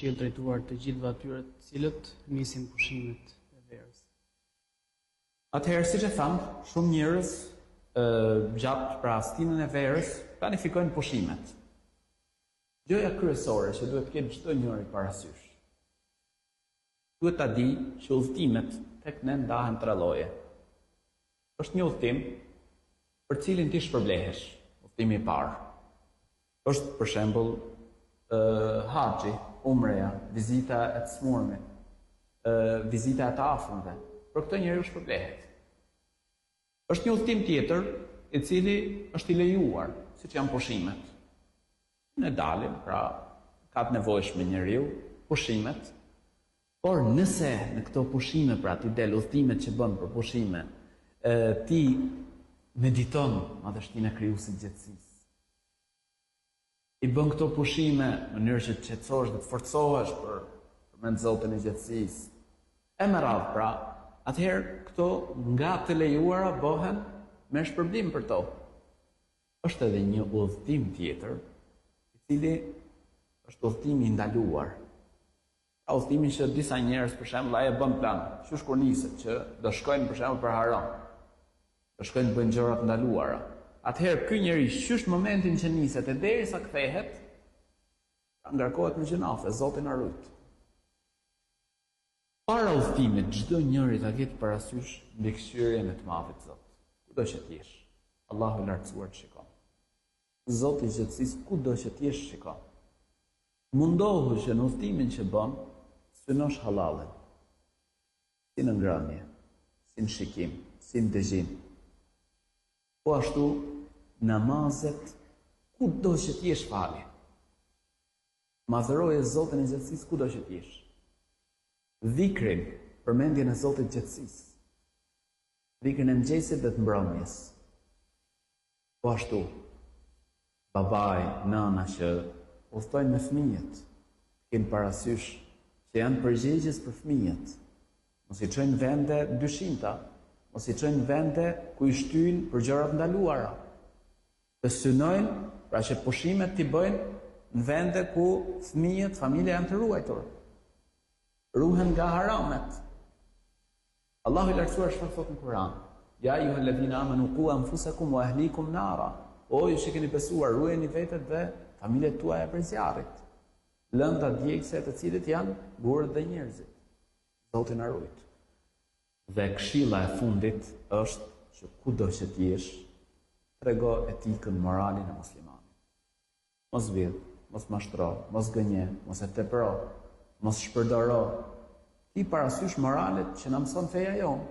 këshill drejtuar të gjithëve atyre të cilët nisin pushimet e verës. Atëherë, siç e tham, shumë njerëz gjatë parastinën e verës planifikojnë pushimet. Gjëja kryesore që duhet të ketë çdo njeri parasysh. Duhet ta di që udhëtimet tek ne ndahen tre lloje. Është një udhëtim për cilin ti shpërblehesh, udhëtimi i parë. Është për shembull haxhi, umreja, vizita e të smurmit, vizita e të afërmve. Për këtë njeriu shpërblehet. Është një udhëtim tjetër i cili është i lejuar, siç janë pushimet. Ne dalim, pra ka të nevojshme njeriu, pushimet. Por nëse në këto pushime, pra ti del udhëtimet që bën për pushime, ti mediton madhështinë e krijuesit të gjithësisë. I bën këto pushime në mënyrë që të qetësohesh dhe të forcohesh për Zotin e gjithësisë. E me radhë, pra, atëherë këto nga të lejuara bëhen me shpërblim për to. Është edhe një udhëtim tjetër, i cili është udhëtimi i ndaluar. Ka udhëtimin që disa njerëz për shembull ai e bën plan, qysh kur niset që do shkojnë për shembull për haram. Do shkojnë të bëjnë gjëra të ndaluara. Atëherë ky njeri qysh momentin që niset e derisa kthehet, ngarkohet në gjunafe, Zoti na ruaj. Para udhëtimit çdo njeri ta ketë parasysh mbikëqyrjen e të Madhit Zot. Kudo që të jesh, Allahu i lartësuar të shikon. Zoti i gjithësisë kudo që të jesh shikon. Mundohu që në udhëtimin që bën, synosh halalin. Si në ngrënie, si në shikim, si në dëgjim. Po ashtu, namazet, kudo që të jesh fali. Madhëroje Zotin e gjithësisë kudo që të jesh. Dhikrin, përmendjen e Zotit të gjithësisë. Dhikrin e mëngjesit dhe të mbrëmjes. Po ashtu, babai, nëna që udhtojnë me fëmijët, kenë parasysh që janë përgjegjës për fëmijët. Mos i çojnë vende dyshimta, mos i çojnë vende ku i shtyjnë për gjërat ndaluara. Të synojnë, pra që pushimet t'i bëjnë në vende ku fëmijët, familja janë të ruajtur. Ruhen nga haramet. Allahu i lartësuar çfarë thotë në Kur'an? Ja ayyuhalladhina amanu qu anfusakum wa ahlikum nara. O ju që keni besuar, ruajeni vetët dhe familjet tuaja për zjarrit. Lënda djegëse të cilët janë burrët dhe njerëzit. Zoti na ruaj. Dhe këshilla e fundit është që kudo që të jesh, trego etikën, moralin e muslimanit. Mos vidh, mos mashtro, mos gënje, mos e tepro, mos shpërdoro. Ti parasysh moralet që na mëson feja jonë.